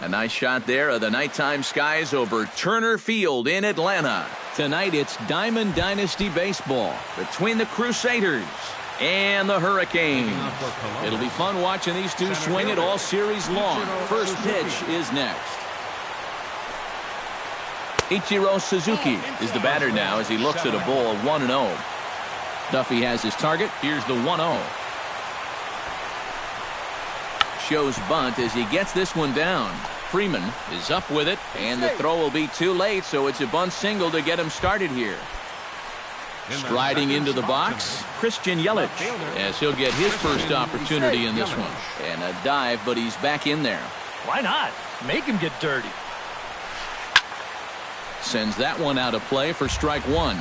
A nice shot there of the nighttime skies over Turner Field in Atlanta. Tonight it's Diamond Dynasty Baseball between the Crusaders and the Hurricanes. It'll be fun watching these two swing it all series long. First pitch is next. Ichiro Suzuki is the batter now as he looks at a ball 1-0. Duffy has his target. Here's the 1-0. Shows bunt as he gets this one down. Freeman is up with it, and the throw will be too late, so it's a bunt single to get him started here. Striding into the box, Christian Yelich, as he'll get his first opportunity in this one. And a dive, but he's back in there. Why not? Make him get dirty. Sends that one out of play for strike one.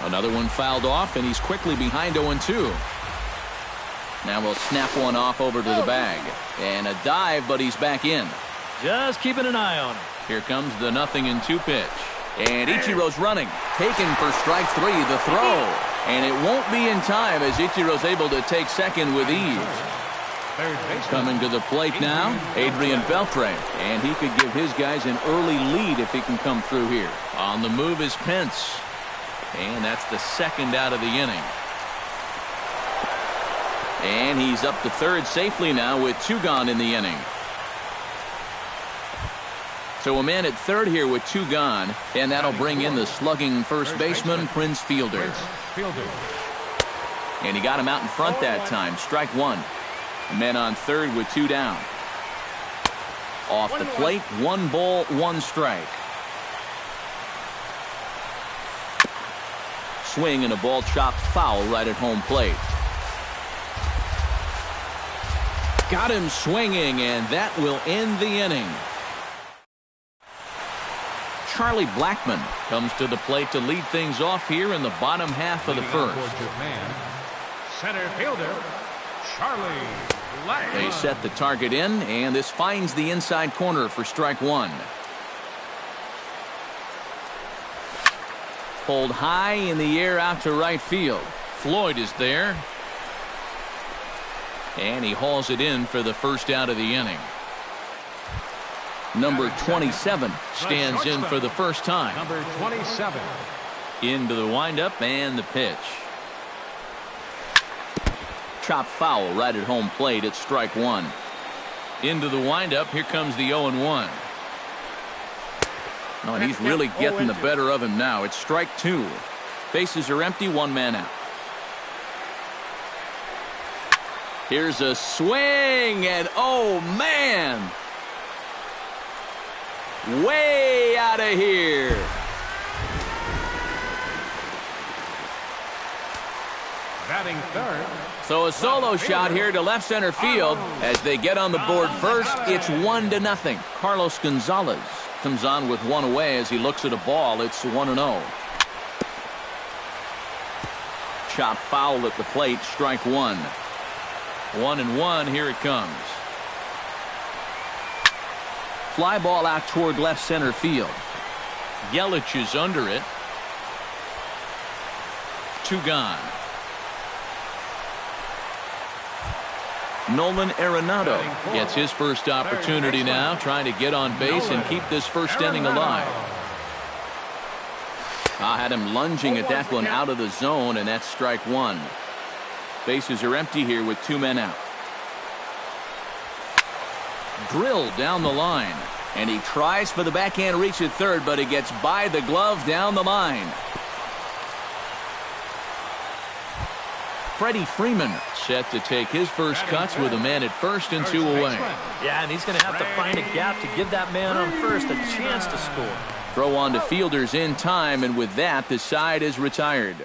Another one fouled off, and he's quickly behind 0-2. Now we'll snap one off over to the bag. And a dive, but he's back in. Just keeping an eye on him. Here comes the 0-2 pitch. And Ichiro's running. Taken for strike three, the throw. And it won't be in time as Ichiro's able to take second with ease. Coming to the plate now, Adrian Beltre. And he could give his guys an early lead if he can come through here. On the move is Pence. And that's the second out of the inning. And he's up to third safely now with two gone in the inning. So a man at third here with two gone, and that'll bring in the slugging first baseman, Prince Fielder. And he got him out in front that time. Strike one. Men on third with two down. Off the plate, 1 ball, 1 strike. Swing and a ball chopped foul right at home plate. Got him swinging, and that will end the inning. Charlie Blackmon comes to the plate to lead things off here in the bottom half of the first. Center fielder, Charlie Blackmon. They set the target in, and this finds the inside corner for strike one. Pulled high in the air out to right field. Floyd is there. And he hauls it in for the first out of the inning. Number 27 stands in for the first time. Number 27. Into the windup and the pitch. Chop foul right at home plate at strike one. Into the windup. Here comes the 0-1. Oh, and he's really getting the better of him now. It's strike two. Bases are empty, 1 man out. Here's a swing, and oh man! Way out of here. Batting third. So a solo shot here to left center field. As they get on the board first, it's 1-0. Carlos Gonzalez comes on with one away as he looks at a ball. It's 1-0. Chop foul at the plate, strike one. 1-1, here it comes. Fly ball out toward left center field. Yelich is under it. Two gone. Nolan Arenado gets his first opportunity now, trying to get on base and keep this first inning alive. I had him lunging at that one out of the zone, and that's strike one. Bases are empty here with 2 men out. Drilled down the line, and he tries for the backhand reach at third, but it gets by the glove down the line. Freddie Freeman set to take his first cuts with a man at first and 2 away. Yeah, and he's going to have to find a gap to give that man on first a chance to score. Throw on to fielders in time, and with that, the side is retired.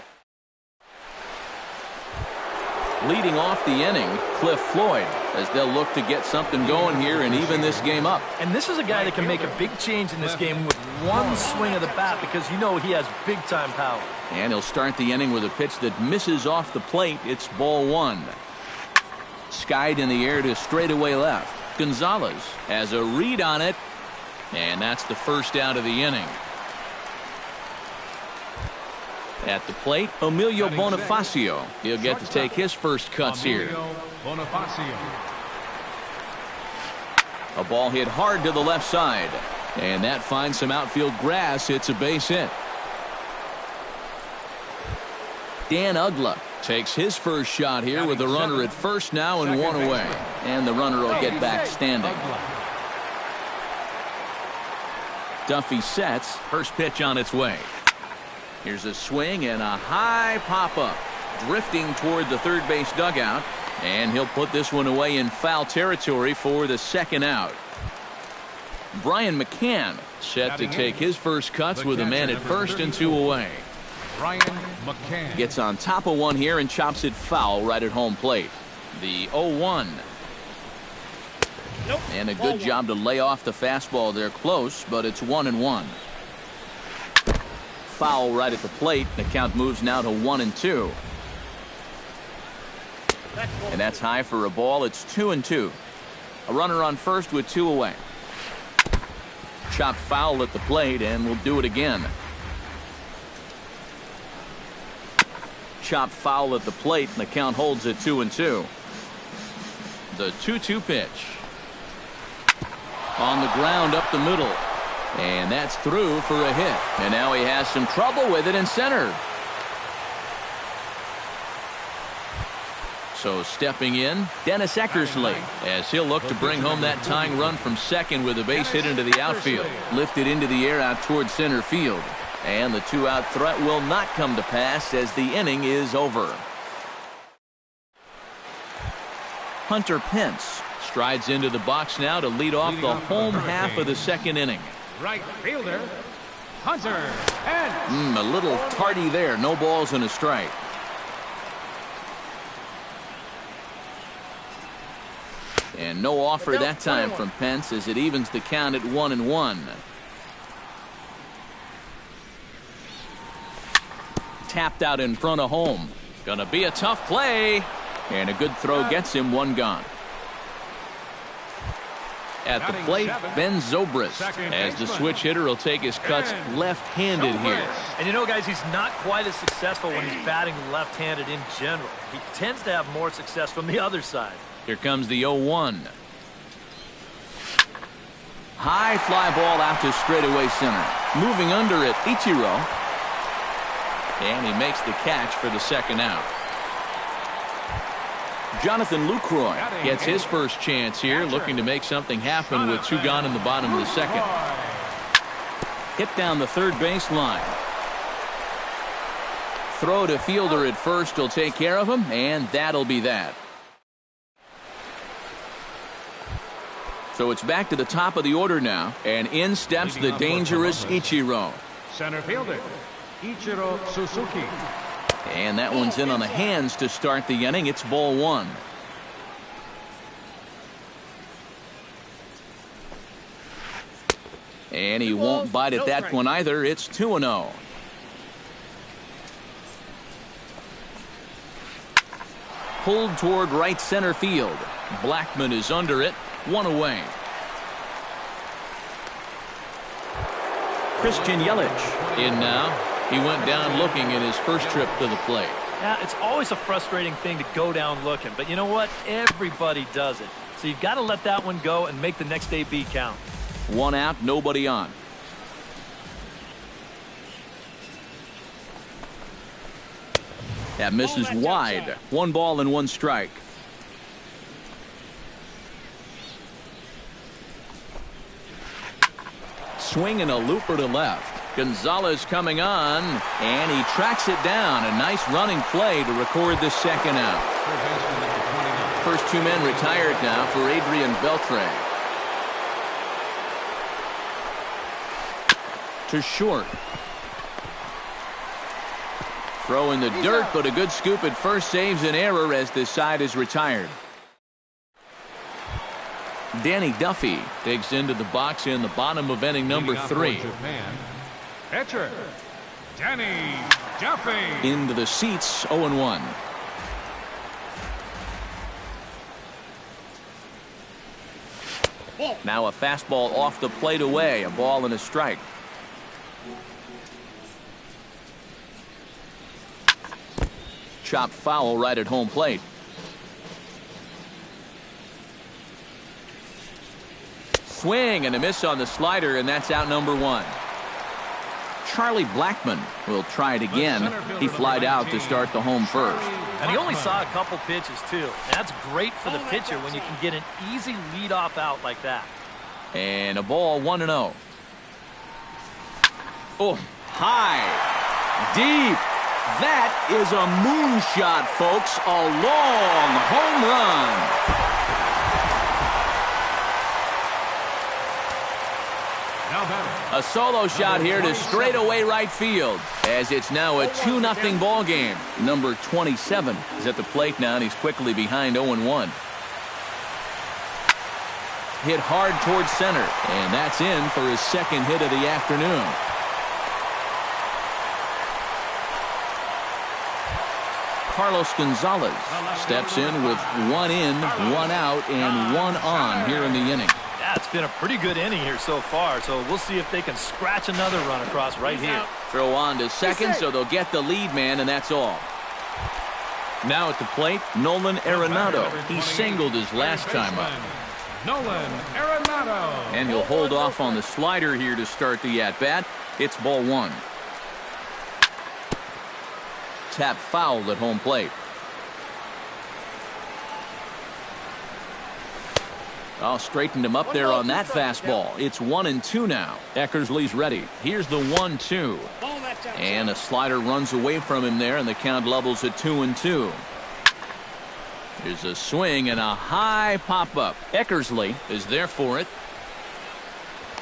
Leading off the inning, Cliff Floyd, as they'll look to get something going here and even this game up. And this is a guy that can make a big change in this game with one swing of the bat, because you know he has big-time power. And he'll start the inning with a pitch that misses off the plate. It's ball one. Skied in the air to straightaway left. Gonzalez has a read on it, and that's the first out of the inning. At the plate, Emilio Bonifacio. He'll get to take his first cuts here. Bonifacio. A ball hit hard to the left side. And that finds some outfield grass. It's a base hit. Dan Uggla takes his first shot here with a runner at first now and one away. And the runner will get back standing. Duffy sets. First pitch on its way. Here's a swing and a high pop-up. Drifting toward the third base dugout. And he'll put this one away in foul territory for the second out. Brian McCann set to take his first cuts with a man at first and two away. Brian McCann. Gets on top of one here and chops it foul right at home plate. The 0-1. Nope. And a good job to lay off the fastball there close, but it's 1-1. Foul right at the plate. The count moves now to 1-2. And that's high for a ball. It's 2-2. A runner on first with two away. Chopped foul at the plate, and we'll do it again. Chopped foul at the plate, and the count holds at 2-2. The 2-2 pitch. On the ground up the middle. And that's through for a hit. And now he has some trouble with it in center. So stepping in, Dennis Eckersley, as he'll look to bring home that tying run from second with a base hit into the outfield. Lifted into the air out towards center field. And the two-out threat will not come to pass as the inning is over. Hunter Pence strides into the box now to lead off the home half of the second inning. Right fielder, Hunter Pence. A little tardy there. No balls and a strike. And no offer that time from Pence as it evens the count at 1-1. Tapped out in front of home. Gonna be a tough play. And a good throw gets him one gone. At the plate, Ben Zobrist, as the switch hitter will take his cuts left-handed here. And you know, guys, he's not quite as successful when he's batting left-handed in general. He tends to have more success from the other side. Here comes the 0-1. High fly ball out to straightaway center. Moving under it, Ichiro. And he makes the catch for the second out. Jonathan Lucroy gets his first chance here, looking to make something happen with two gone in the bottom of the second. Hit down the third base line. Throw to fielder at first will take care of him, and that'll be that. So it's back to the top of the order now, and in steps the dangerous Ichiro. Center fielder, Ichiro Suzuki. And that one's in on the hands to start the inning. It's ball one. And he won't bite at that one either. It's 2-0. Pulled toward right center field. Blackman is under it. One away. Christian Yelich in now. He went down looking in his first trip to the plate. Yeah, it's always a frustrating thing to go down looking, but you know what? Everybody does it. So you've got to let that one go and make the next AB count. One out, nobody on. That misses wide. One ball and one strike. Swing and a looper to left. Gonzalez coming on, and he tracks it down. A nice running play to record the second out. First two men retired now for Adrian Beltre. To short. Throw in the dirt, but a good scoop at first saves an error as this side is retired. Danny Duffy digs into the box in the bottom of inning number 3. Pitcher, Danny Duffy. Into the seats, 0-1. Now a fastball off the plate away, a ball and a strike. chopped foul right at home plate. Swing and a miss on the slider, and that's out number 1. Charlie Blackmon will try it again. He flied out to start the home first. And he only saw a couple pitches, too. And that's great for the pitcher when you can get an easy leadoff out like that. And a ball, 1-0. Oh, high, deep. That is a moonshot, folks. A long home run. A solo shot here to straightaway right field, as it's now a 2-0 ball game. Number 27 is at the plate now, and he's quickly behind 0-1. Hit hard towards center, and that's in for his second hit of the afternoon. Carlos Gonzalez steps in with 1 in, 1 out, and 1 on here in the inning. Yeah, it's been a pretty good inning here so far, so we'll see if they can scratch another run across right here. Throw on to second, so they'll get the lead man, and that's all. Now at the plate, Nolan Arenado. He singled his last time up. Nolan Arenado. And he'll hold off on the slider here to start the at-bat. It's ball 1. Tap foul at home plate. Oh, straightened him up there on that fastball. It's 1-2 now. Eckersley's ready. Here's the 1-2. And a slider runs away from him there, and the count levels at 2-2. There's a swing and a high pop-up. Eckersley is there for it.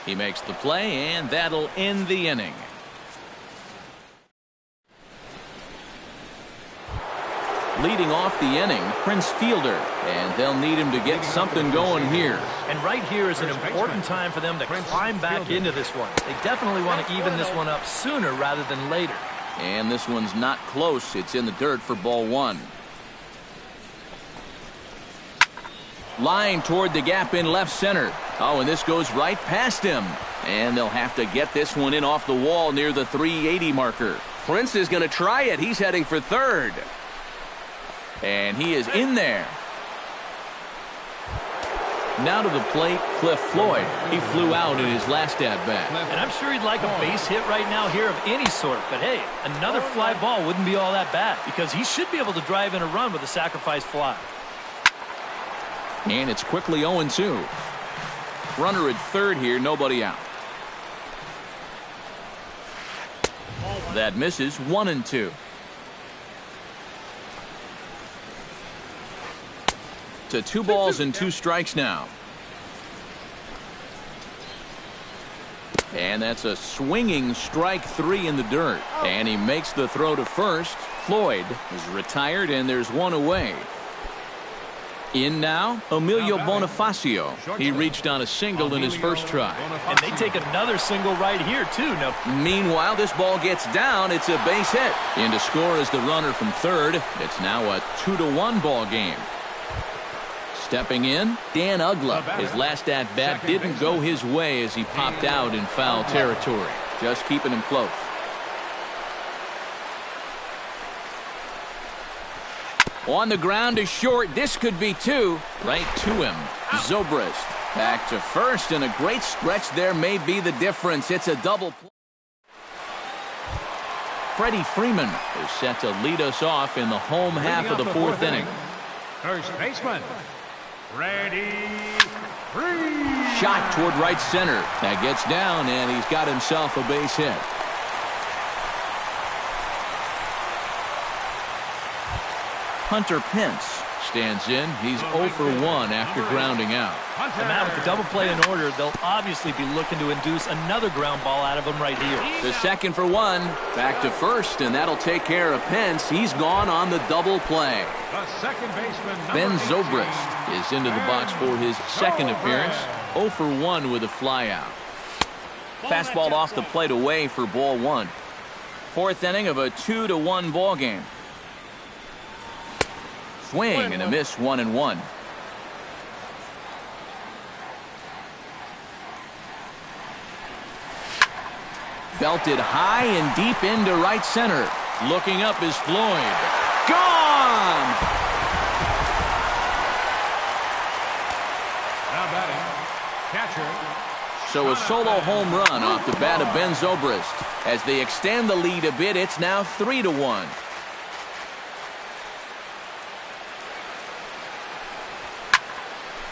He makes the play, and that'll end the inning. Leading off the inning, Prince Fielder, and they'll need him to get something going here. And right here is an important time for them to climb back into this one. They definitely want to even this one up sooner rather than later. And this one's not close. It's in the dirt for ball 1. Line toward the gap in left center. Oh, and this goes right past him. And they'll have to get this one in off the wall near the 380 marker. Prince is going to try it. He's heading for third. And he is in there. Now to the plate, Cliff Floyd. He flew out in his last at-bat. And I'm sure he'd like a base hit right now here of any sort. But hey, another fly ball wouldn't be all that bad, because he should be able to drive in a run with a sacrifice fly. And it's quickly 0-2. Runner at third here, nobody out. That misses. 1-2. To 2 balls and 2 strikes now. And that's a swinging strike 3 in the dirt. And he makes the throw to first. Floyd is retired, and there's 1 away. In now, Emilio Bonifacio. He reached on a single in his first try. And they take another single right here, too. Now, meanwhile, this ball gets down. It's a base hit. In to score is the runner from third. It's now a 2-1 ball game. Stepping in, Dan Uggla. His last at-bat didn't go his way as he popped out in foul territory. Just keeping him close. On the ground is short. This could be 2. Right to him. Zobrist back to first, and a great stretch there may be the difference. It's a double play. Freddie Freeman is set to lead us off in the home half of the 4th inning. First baseman, Freddie Freeman. Shot toward right center. That gets down, and he's got himself a base hit. Hunter Pence stands in. He's 0 for 1 after grounding out. And now with the double play in order, they'll obviously be looking to induce another ground ball out of him right here. The second for 1. Back to first, and that'll take care of Pence. He's gone on the double play. The second baseman, Ben Zobrist is into the box for his second appearance. 0 for 1 with a flyout. Fastball off the plate away for ball 1. 4th inning of a 2-1 ball game. Swing and a miss. 1-1. Belted high and deep into right center. Looking up is Floyd. Gone! Now batting, catcher. So a solo home run off the bat of Ben Zobrist. As they extend the lead a bit, it's now 3-1.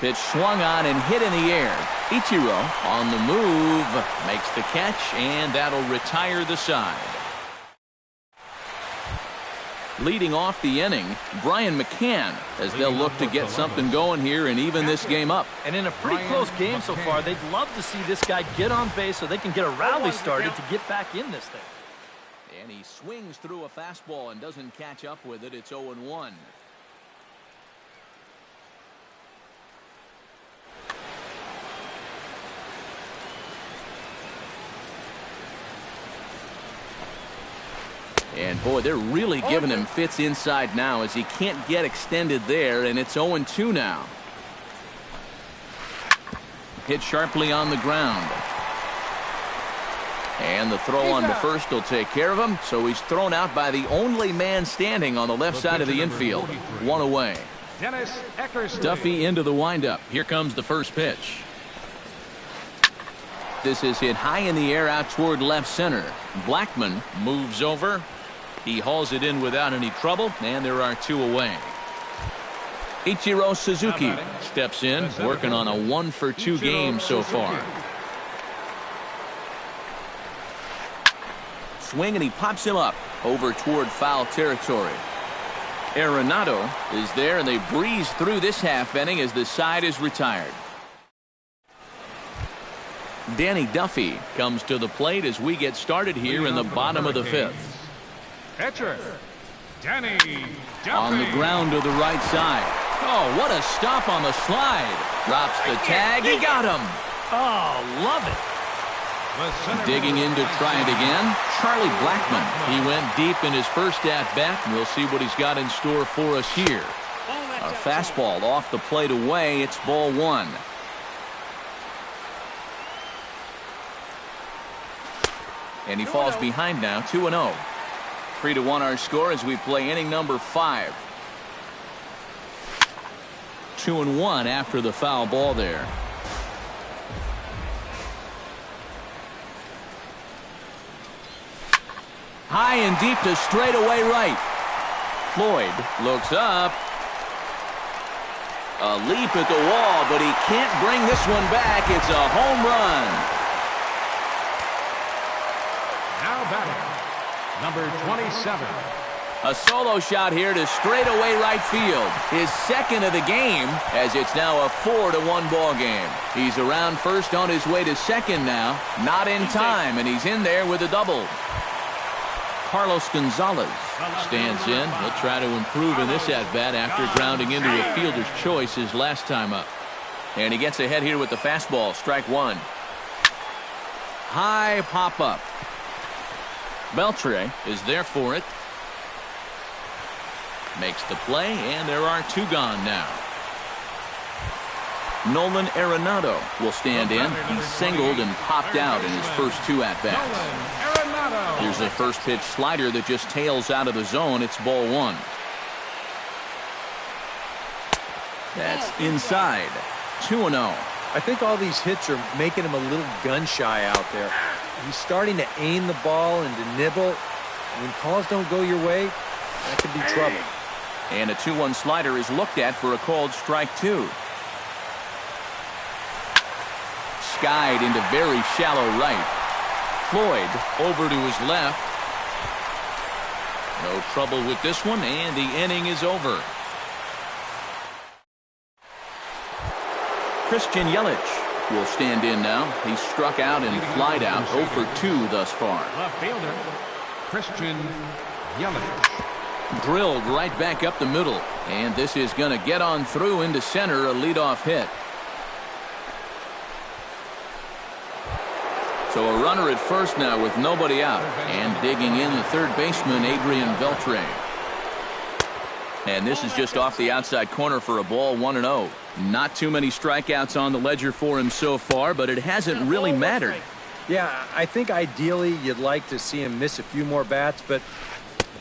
Pitch swung on and hit in the air. Ichiro on the move, makes the catch, and that'll retire the side. Leading off the inning, Brian McCann, as they'll look to get something going here and even this game up. And in a pretty close game so far, they'd love to see this guy get on base so they can get a rally started to get back in this thing. And he swings through a fastball and doesn't catch up with it. It's 0-1. And boy, they're really giving him fits inside now as he can't get extended there, and it's 0-2 now. Hit sharply on the ground. And the throw on to first will take care of him, so he's thrown out by the only man standing on the left side of the infield. One away. Dennis Eckersley. Duffy into the windup. Here comes the first pitch. This is hit high in the air out toward left center. Blackman moves over. He hauls it in without any trouble, and there are two away. Ichiro Suzuki steps in, working on a 1-for-2 game so far. Swing, and he pops him up over toward foul territory. Arenado is there, and they breeze through this half inning as the side is retired. Danny Duffy comes to the plate as we get started here in the bottom of the fifth. Pitcher, Danny Duffy. On the ground to the right side. Oh, what a stop on the slide. Drops the tag. He got him. Oh, love it. Digging in to try it again, Charlie Blackman. He went deep in his first at-bat, and we'll see what he's got in store for us here. A fastball off the plate away. It's ball one. And he falls behind now, 2-0. 3-1 our score as we play inning number 5. 2-1 after the foul ball there. High and deep to straightaway right. Floyd looks up. A leap at the wall, but he can't bring this one back. It's a home run. Now batting, number 27. A solo shot here to straightaway right field. His second of the game, as it's now a 4-1 ball game. He's around first on his way to second now. Not in time, and he's in there with a double. Carlos Gonzalez stands in. He'll try to improve in this at-bat after grounding into a fielder's choice his last time up. And he gets ahead here with the fastball. Strike one. High pop-up. Beltre is there for it. Makes the play, and there are two gone now. Nolan Arenado will stand in. He singled and popped out in his first two at-bats. Here's a first pitch slider that just tails out of the zone. It's ball one. That's inside. 2-0. I think all these hits are making him a little gun-shy out there. He's starting to aim the ball and to nibble. When calls don't go your way, that could be trouble. And a 2-1 slider is looked at for a called strike two. Skied into very shallow right. Floyd over to his left. No trouble with this one, and the inning is over. Christian Yelich will stand in now. He struck out and flied out 0 for 2 thus far. Left fielder, Christian Yelich. Drilled right back up the middle, and this is going to get on through into center, a leadoff hit. So a runner at first now with nobody out, and digging in the third baseman, Adrian Beltre. And this is just off the outside corner for a ball, 1-0. Not too many strikeouts on the ledger for him so far, but it hasn't really mattered. Yeah, I think ideally you'd like to see him miss a few more bats, but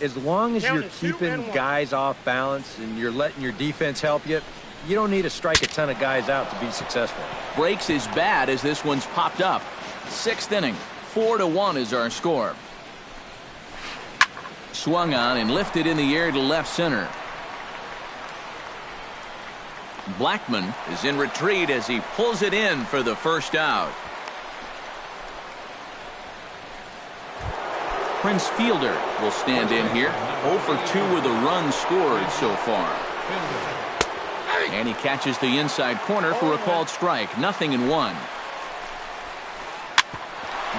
as long as you're keeping guys off balance and you're letting your defense help you, you don't need to strike a ton of guys out to be successful. Breaks his bat as this one's popped up. 6th inning, 4-1 is our score. Swung on and lifted in the air to left center. Blackmon is in retreat as he pulls it in for the first out. Prince Fielder will stand in here. 0 for 2 with a run scored so far. And he catches the inside corner for a called strike. 0-1.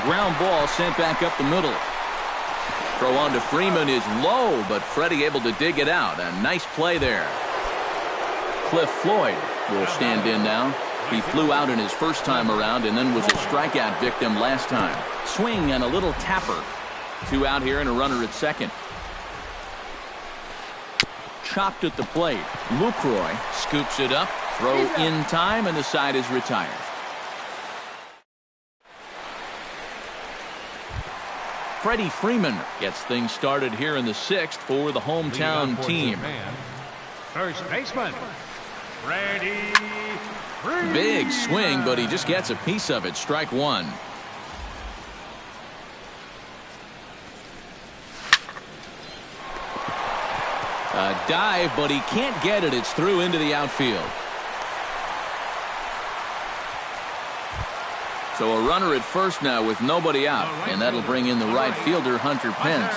Ground ball sent back up the middle. Throw on to Freeman is low, but Freddie able to dig it out. A nice play there. Cliff Floyd will stand in now. He flew out in his first time around and then was a strikeout victim last time. Swing and a little tapper. 2 out here and a runner at second. Chopped at the plate. Lucroy scoops it up. Throw in time and the side is retired. Freddie Freeman gets things started here in the 6th for the hometown team. First baseman, Freddie Freeman. Big swing, but he just gets a piece of it. Strike 1. A dive, but he can't get it. It's through into the outfield. So a runner at first now with nobody out, and that'll bring in the right fielder, Hunter Pence.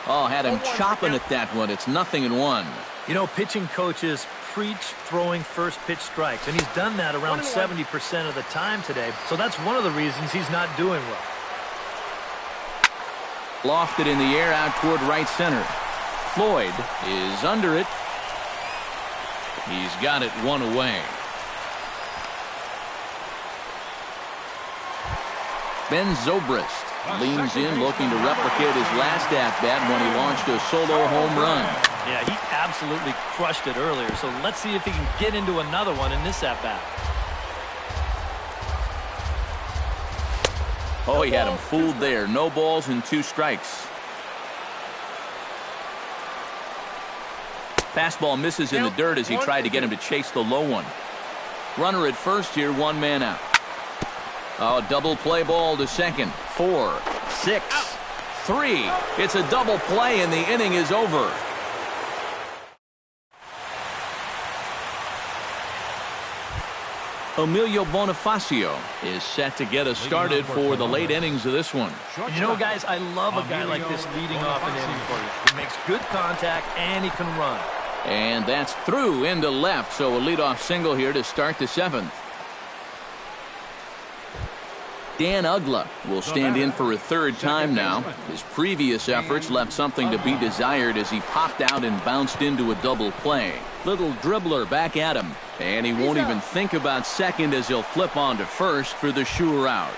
Oh, had him chopping at that one. It's 0-1. You know, pitching coaches preach throwing first pitch strikes, and he's done that around 70% of the time today. So that's one of the reasons he's not doing well. Lofted in the air out toward right center. Floyd is under it. He's got it 1 away. Ben Zobrist leans in looking to replicate his last at-bat when he launched a solo home run. Yeah, he absolutely crushed it earlier, so let's see if he can get into another one in this at-bat. Oh, he had him fooled there. No balls and 2 strikes. Fastball misses in the dirt as he tried to get him to chase the low one. Runner at first here, 1 man out. Oh, double play ball to second. 4, 6, 3. It's a double play and the inning is over. Emilio Bonifacio is set to get us started for the late innings of this one. You know, guys, I love a guy like this leading off an inning for you. He makes good contact and he can run. And that's through into left, so a leadoff single here to start the 7th. Dan Uggla will stand in for a 3rd time now. His previous efforts left something to be desired as he popped out and bounced into a double play. Little dribbler back at him, and he won't even think about second as he'll flip on to first for the sure out.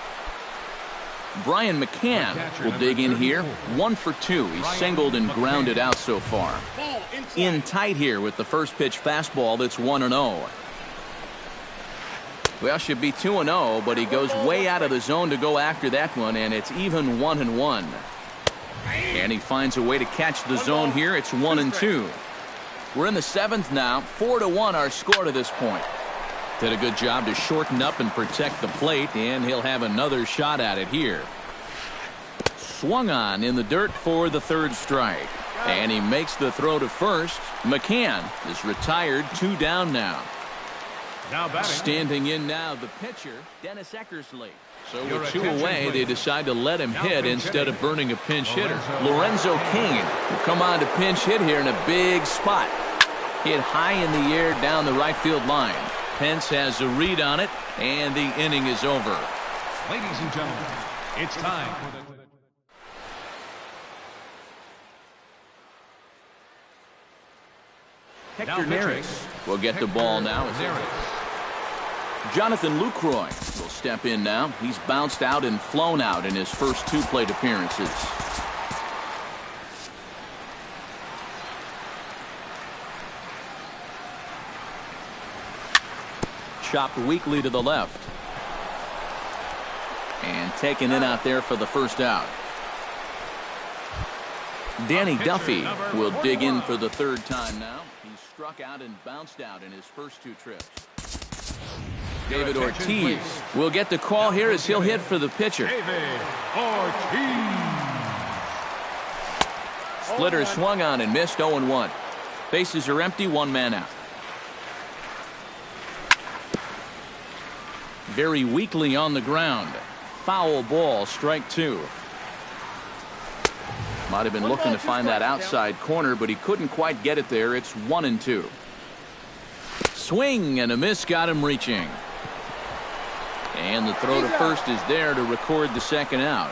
Brian McCann will dig in here. 1 for 2. He's singled and grounded out so far. In tight here with the first pitch fastball that's 1-0. Well, should be 2-0, but he goes way out of the zone to go after that one, and it's even 1-1. And he finds a way to catch the zone here. It's 1-2. We're in the 7th now. 4-1 our score to this point. Did a good job to shorten up and protect the plate, and he'll have another shot at it here. Swung on in the dirt for the 3rd strike. And he makes the throw to first. McCann is retired. 2 down now. Standing in now, the pitcher, Dennis Eckersley. So with 2 away, they decide to let him hit instead of burning a pinch hitter. Lorenzo Cain will come on to pinch hit here in a big spot. Hit high in the air down the right field line. Pence has a read on it, and the inning is over. Ladies and gentlemen, it's time for the... Hector Neris will get the ball now. Jonathan Lucroy will step in now. He's bounced out and flown out in his first 2 plate appearances. Chopped weakly to the left. And taken in out there for the first out. Danny Duffy will dig in for the third time now. He struck out and bounced out in his first 2 trips. David Ortiz will get the call here as he'll hit for the pitcher. David Ortiz. Splitter swung on and missed, 0-1. Bases are empty, 1 man out. Very weakly on the ground. Foul ball, strike 2. Might have been looking to find that outside corner, but he couldn't quite get it there. It's 1-2. Swing and a miss got him reaching. And the throw to first is there to record the second out.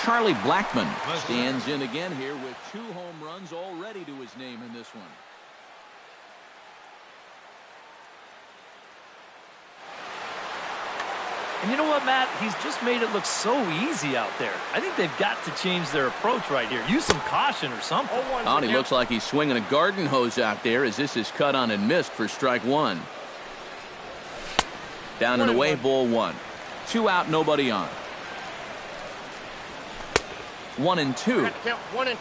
Charlie Blackmon stands in again here with 2 home runs already to his name in this one. And you know what, Matt? He's just made it look so easy out there. I think they've got to change their approach right here. Use some caution or something. Oh, he looks like he's swinging a garden hose out there as this is cut on and missed for strike 1. Down and away, ball 1. 2 out, nobody on. 1-2. Count 1-2.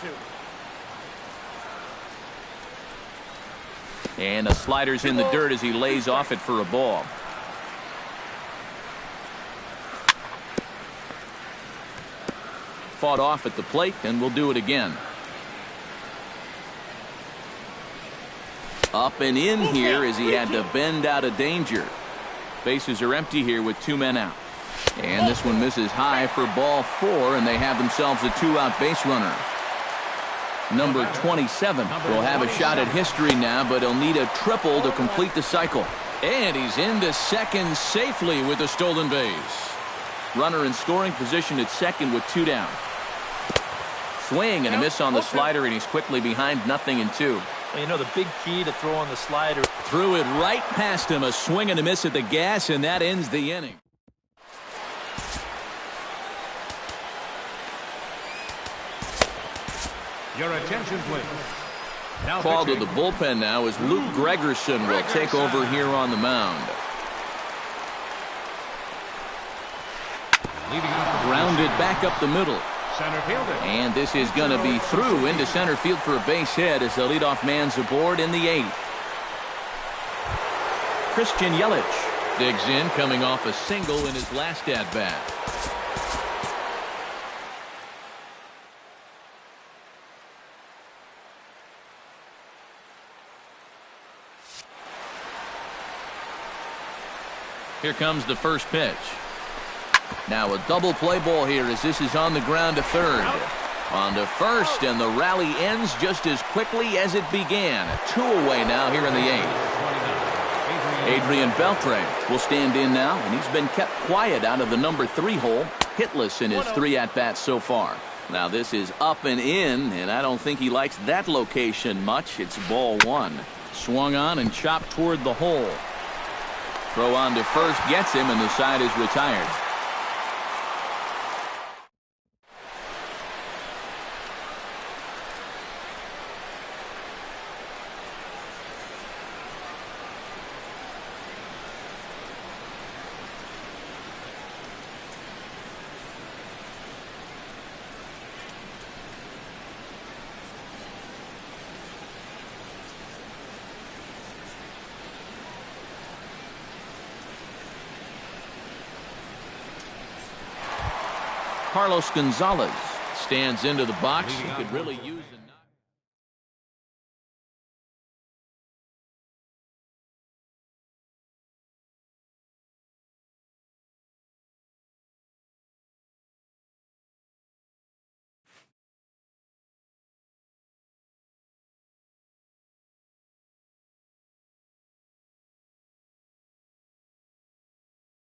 And a slider's in the dirt as he lays off it for a ball. Fought off at the plate, and we'll do it again. Up and in here as he had to bend out of danger. Bases are empty here with 2 men out. And this one misses high for ball 4, and they have themselves a 2-out base runner. Number 27 will have a shot at history now, but he'll need a triple to complete the cycle. And he's into second safely with a stolen base. Runner in scoring position at second with 2 down. Swing and a miss on the slider, and he's quickly behind 0-2. Well, you know, the big key to throw on the slider. Threw it right past him. A swing and a miss at the gas, and that ends the inning. Your attention, please. Now Called to pitching. the bullpen now as Luke Gregerson will take over here on the mound. Leading off the Grounded back up the middle. center fielder. And this is going to be through into center field for a base hit as the leadoff man's aboard in the 8th. Christian Yelich digs in, coming off a single in his last at-bat. Here comes the first pitch. Now a double play ball here as this is on the ground to third. On to first, and the rally ends just as quickly as it began. 2 away now here in the 8th. Adrian Beltre will stand in now, and he's been kept quiet out of the number 3 hole, hitless in his 3 at-bats so far. Now this is up and in, and I don't think he likes that location much. It's ball 1. Swung on and chopped toward the hole. Throw on to first gets him, and the side is retired. Carlos Gonzalez stands into the box. He could really use it.